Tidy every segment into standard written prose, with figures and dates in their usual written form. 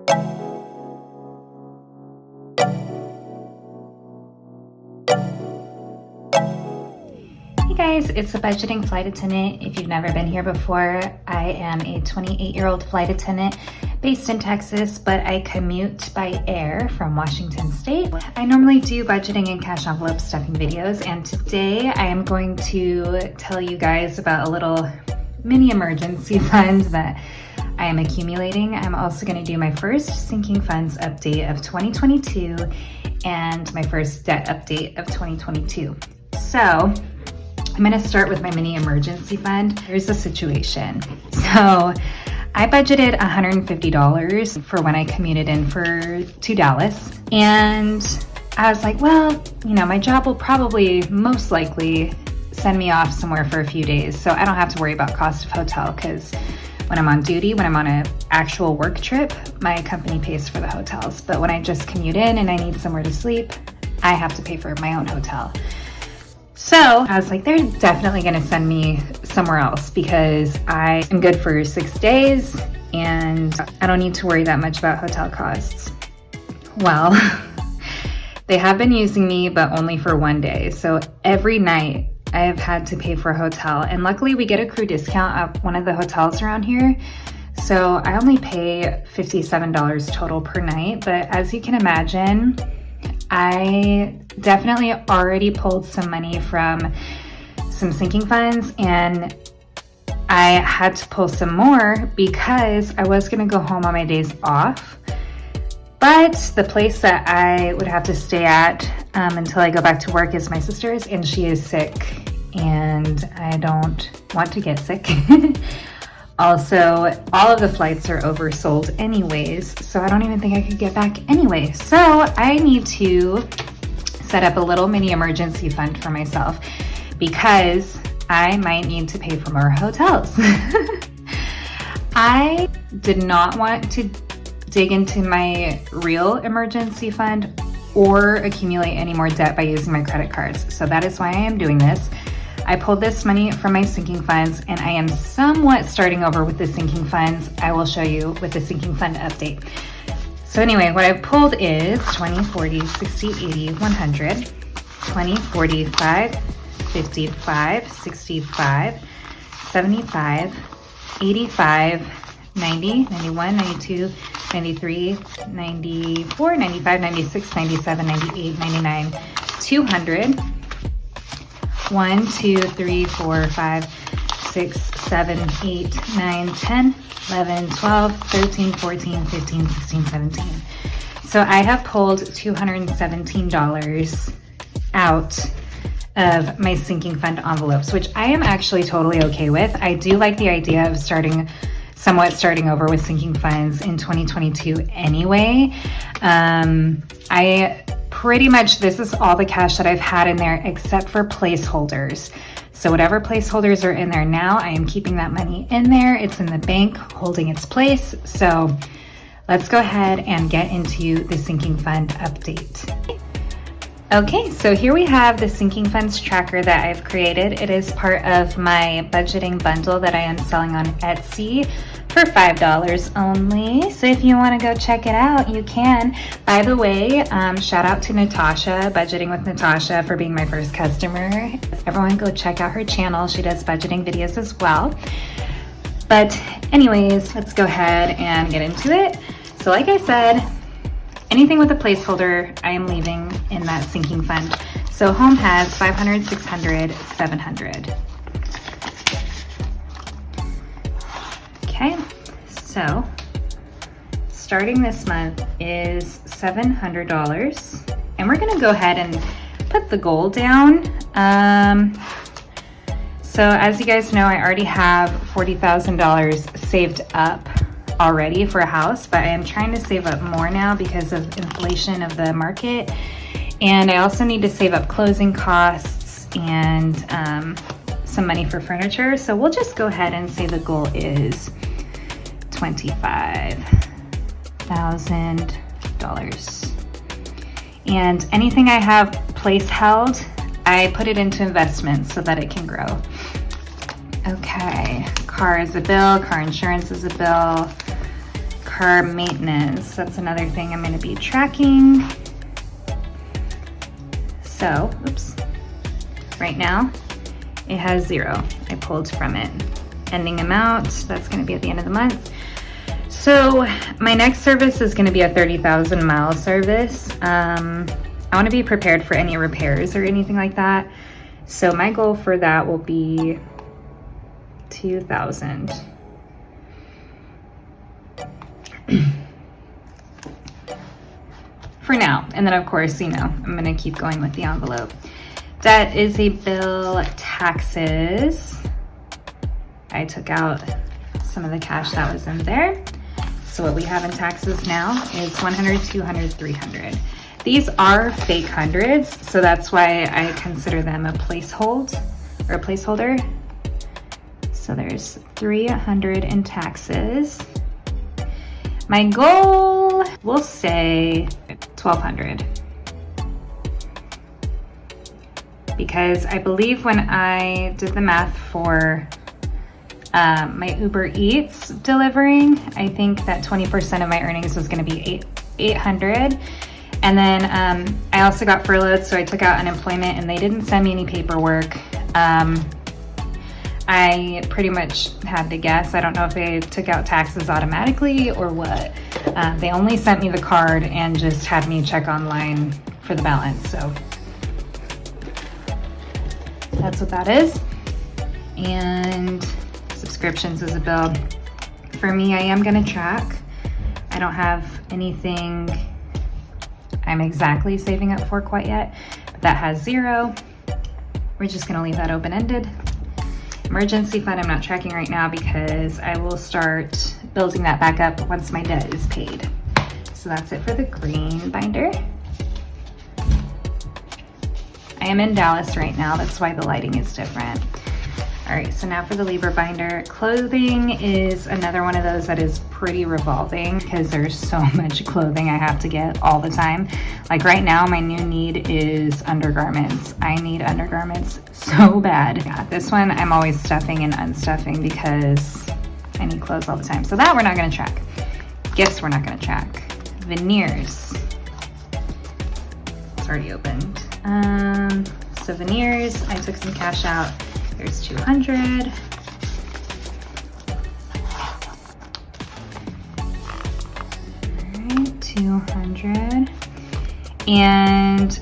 Hey guys, it's a budgeting flight attendant. If you've never been here before, I am a 28-year-old flight attendant based in Texas, but I commute by air from Washington State. I normally do budgeting and cash envelope stuffing videos, and today I am going to tell you guys about a little mini emergency fund that I am accumulating. I'm also going to do my first sinking funds update of 2022 and my first debt update of 2022. So I'm going to start with my mini emergency fund. Here's the situation. So I budgeted $150 for when I commuted in to Dallas. And I was like, well, you know, my job will probably most likely send me off somewhere for a few days. So I don't have to worry about cost of hotel, because when I'm on duty, when I'm on an actual work trip, my company pays for the hotels. But when I just commute in and I need somewhere to sleep, I have to pay for my own hotel. So I was like, they're definitely gonna send me somewhere else because I am good for 6 days and I don't need to worry that much about hotel costs. Well, they have been using me, but only for 1 day. So every night I have had to pay for a hotel, and luckily we get a crew discount at one of the hotels around here. So I only pay $57 total per night, but as you can imagine, I definitely already pulled some money from some sinking funds, and I had to pull some more because I was gonna go home on my days off. But the place that I would have to stay at until I go back to work is my sister's, and she is sick, and I don't want to get sick. Also, all of the flights are oversold anyways, so I don't even think I could get back anyway. So I need to set up a little mini emergency fund for myself because I might need to pay for more hotels. I did not want to dig into my real emergency fund or accumulate any more debt by using my credit cards. So that is why I am doing this. I pulled this money from my sinking funds, and I am somewhat starting over with the sinking funds. I will show you with the sinking fund update. So anyway, what I've pulled is 20, 40, 60, 80, 100, 20, 45, 55, 65, 75, 85, 90, 91, 92, 93, 94, 95, 96, 97, 98, 99, 200, 1, 2, 3, 4, 5, 6, 7, 8, 9, 10, 11, 12, 13, 14, 15, 16, 17. So I have pulled $217 out of my sinking fund envelopes, which I am actually totally okay with. I do like the idea of somewhat starting over with sinking funds in 2022 anyway. Pretty much this is all the cash that I've had in there except for placeholders. So whatever placeholders are in there now, I am keeping that money in there. It's in the bank holding its place. So let's go ahead and get into the sinking fund update. Okay, so here we have the sinking funds tracker that I've created. It is part of my budgeting bundle that I am selling on Etsy for $5 only. So if you want to go check it out, you can. By the way, shout out to Natasha, Budgeting with Natasha, for being my first customer. Everyone go check out her channel. She does budgeting videos as well. But anyways, let's go ahead and get into it. So like I said, anything with a placeholder, I am leaving in that sinking fund. So home has 500, 600, 700. Okay, so starting this month is $700. And we're gonna go ahead and put the goal down. So as you guys know, I already have $40,000 saved up already for a house, but I am trying to save up more now because of inflation of the market. And I also need to save up closing costs and some money for furniture. So we'll just go ahead and say the goal is $25,000. And anything I have place held, I put it into investments so that it can grow. Okay, car is a bill, car insurance is a bill, car maintenance. That's another thing I'm gonna be tracking. So, oops, right now it has 0. I pulled from it. Ending amount, that's gonna be at the end of the month. So my next service is gonna be a 30,000 mile service. I wanna be prepared for any repairs or anything like that. So my goal for that will be 2,000. For now. And then of course, you know, I'm gonna keep going with the envelope. That is a bill. Taxes. I took out some of the cash that was in there. So what we have in taxes now is 100, 200, 300. These are fake hundreds, so that's why I consider them a placeholder. So there's 300 in taxes. My goal, we'll say 1,200. Because I believe when I did the math for my Uber Eats delivering, I think that 20% of my earnings was gonna be 800. And then I also got furloughed, so I took out unemployment and they didn't send me any paperwork. I pretty much had to guess. I don't know if they took out taxes automatically or what. They only sent me the card and just had me check online for the balance. So that's what that is. And subscriptions is a bill. For me, I am gonna track. I don't have anything I'm exactly saving up for quite yet, but that has 0. We're just gonna leave that open-ended. Emergency fund, I'm not tracking right now because I will start building that back up once my debt is paid. So that's it for the green binder. I am in Dallas right now, that's why the lighting is different. All right, so now for the Libra binder. Clothing is another one of those that is pretty revolving because there's so much clothing I have to get all the time. Like right now, my new need is undergarments. I need undergarments so bad. Yeah, this one I'm always stuffing and unstuffing because I need clothes all the time. So that we're not gonna track. Gifts we're not gonna track. Veneers. It's already opened. So veneers, I took some cash out. There's 200. All right, 200. And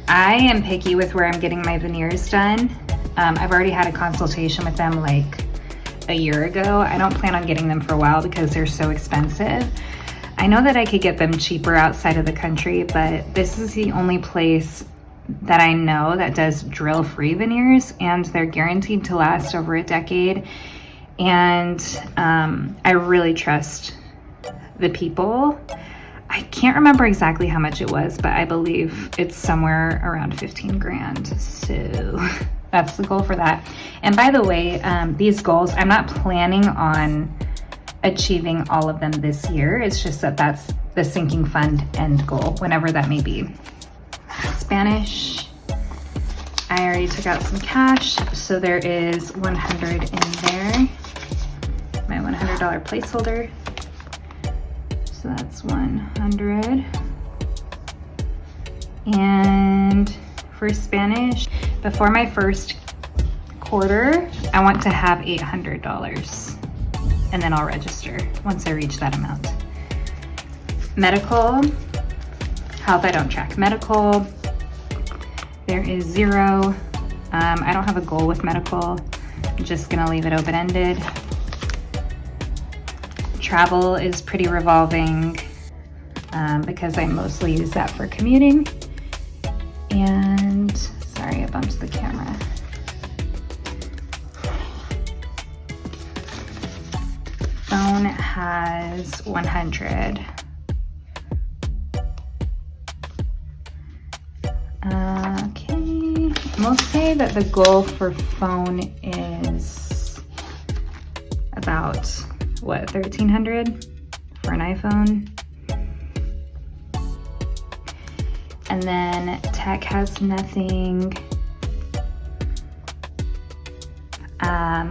I am picky with where I'm getting my veneers done. I've already had a consultation with them like a year ago. I don't plan on getting them for a while because they're so expensive. I know that I could get them cheaper outside of the country, but this is the only place that I know that does drill-free veneers, and they're guaranteed to last over a decade. And I really trust the people. I can't remember exactly how much it was, but I believe it's somewhere around 15 grand. So that's the goal for that. And by the way, these goals, I'm not planning on achieving all of them this year. It's just that that's the sinking fund end goal, whenever that may be. Spanish, I already took out some cash, so there is 100 in there. My $100 placeholder. So that's 100. And for Spanish, before my first quarter, I want to have $800. And then I'll register once I reach that amount. Medical, health I don't track. Medical, there is 0. I don't have a goal with medical. I'm just gonna leave it open-ended. Travel is pretty revolving because I mostly use that for commuting. And sorry, I bumped the camera. Phone has 100. Okay, we'll say that the goal for phone is about, what, 1,300 for an iPhone? And then tech has nothing.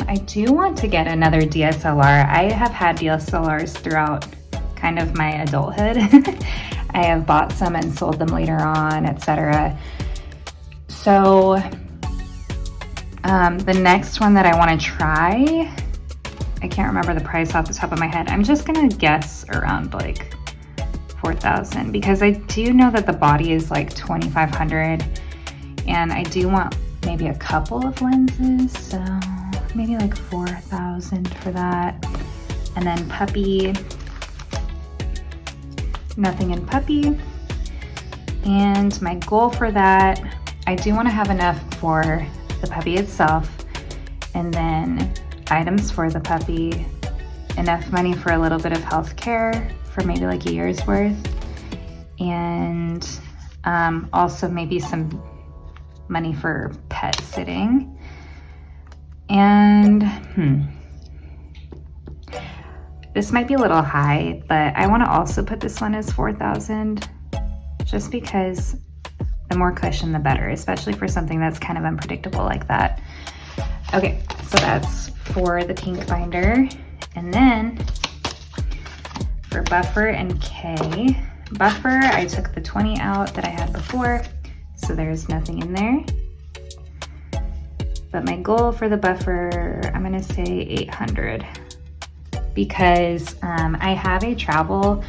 I do want to get another DSLR. I have had DSLRs throughout kind of my adulthood. I have bought some and sold them later on, etc. So the next one that I want to try, I can't remember the price off the top of my head. I'm just gonna guess around like 4,000 because I do know that the body is like 2,500, and I do want maybe a couple of lenses, so maybe like 4,000 for that. And then puppy, nothing in puppy. And my goal for that, I do want to have enough for the puppy itself, and then items for the puppy, enough money for a little bit of health care for maybe like a year's worth, and also maybe some money for pet sitting. And this might be a little high, but I want to also put this one as 4,000 just because the more cushion the better, especially for something that's kind of unpredictable like that. Okay, so that's for the pink binder. And then for buffer and K, buffer, I took the 20 out that I had before, so there's nothing in there. But my goal for the buffer, I'm gonna say 800 because I have a travel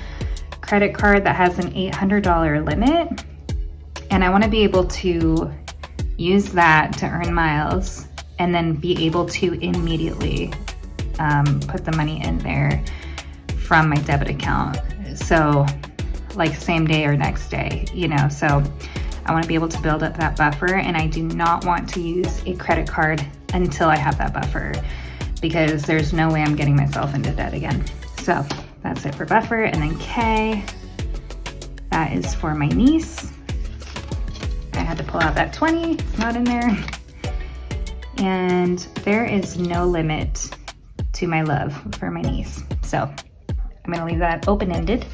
credit card that has an $800 limit, and I wanna be able to use that to earn miles and then be able to immediately put the money in there from my debit account. So like same day or next day, you know, so I want to be able to build up that buffer, and I do not want to use a credit card until I have that buffer because there's no way I'm getting myself into debt again. So that's it for buffer. And then K, that is for my niece. I had to pull out that 20, it's not in there. And there is no limit to my love for my niece. So I'm gonna leave that open-ended.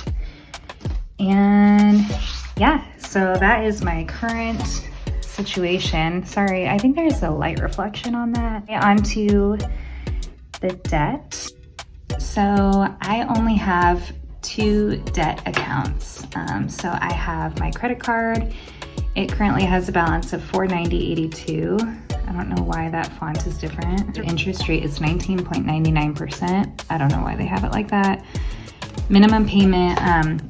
And yeah, so that is my current situation. Sorry, I think there's a light reflection on that. Onto the debt. So I only have 2 debt accounts. So I have my credit card. It currently has a balance of $490.82. I don't know why that font is different. The interest rate is 19.99%. I don't know why they have it like that. Minimum payment,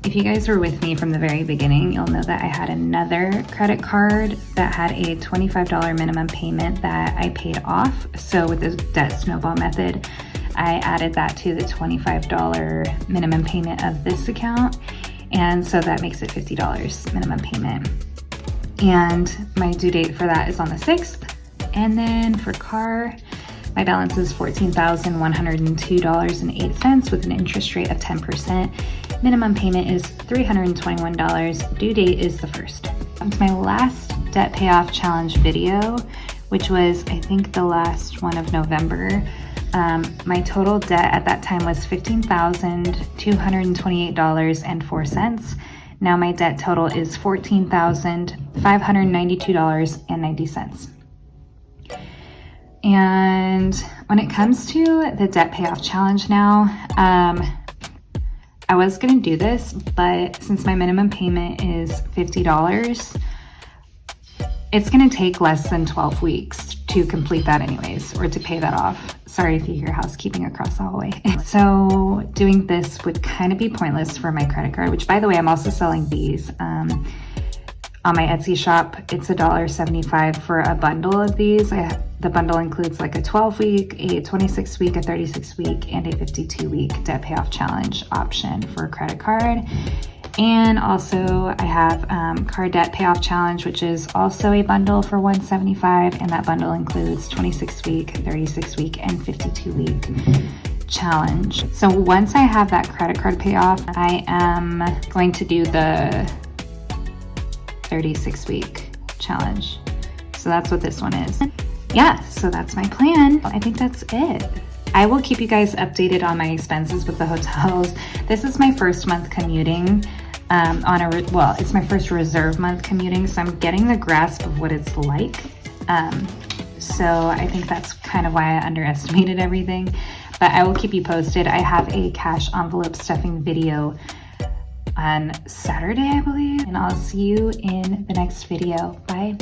if you guys were with me from the very beginning, you'll know that I had another credit card that had a $25 minimum payment that I paid off. So with the debt snowball method, I added that to the $25 minimum payment of this account. And so that makes it $50 minimum payment. And my due date for that is on the 6th. And then for car, my balance is $14,102.08 with an interest rate of 10%. Minimum payment is $321. Due date is the 1st. That's my last debt payoff challenge video, which was, I think, the last one of November. My total debt at that time was $15,228.04. Now my debt total is $14,592.90. And when it comes to the debt payoff challenge now, I was gonna do this, but since my minimum payment is $50, it's gonna take less than 12 weeks to complete that anyways, or to pay that off. Sorry if you hear housekeeping across the hallway. So doing this would kind of be pointless for my credit card, which by the way, I'm also selling these. On my Etsy shop, it's $1.75 for a bundle of these. The bundle includes like a 12-week, a 26-week, a 36-week, and a 52-week debt payoff challenge option for a credit card. And also I have car debt payoff challenge, which is also a bundle for $175, and that bundle includes 26-week, 36-week, and 52-week challenge. So once I have that credit card payoff, I am going to do the 36-week challenge. So that's what this one is. Yeah, so that's my plan. I think that's it. I will keep you guys updated on my expenses with the hotels. This is my first month commuting it's my first reserve month commuting, so I'm getting the grasp of what it's like. So I think that's kind of why I underestimated everything. but I will keep you posted. I have a cash envelope stuffing video on Saturday, I believe, and I'll see you in the next video. Bye.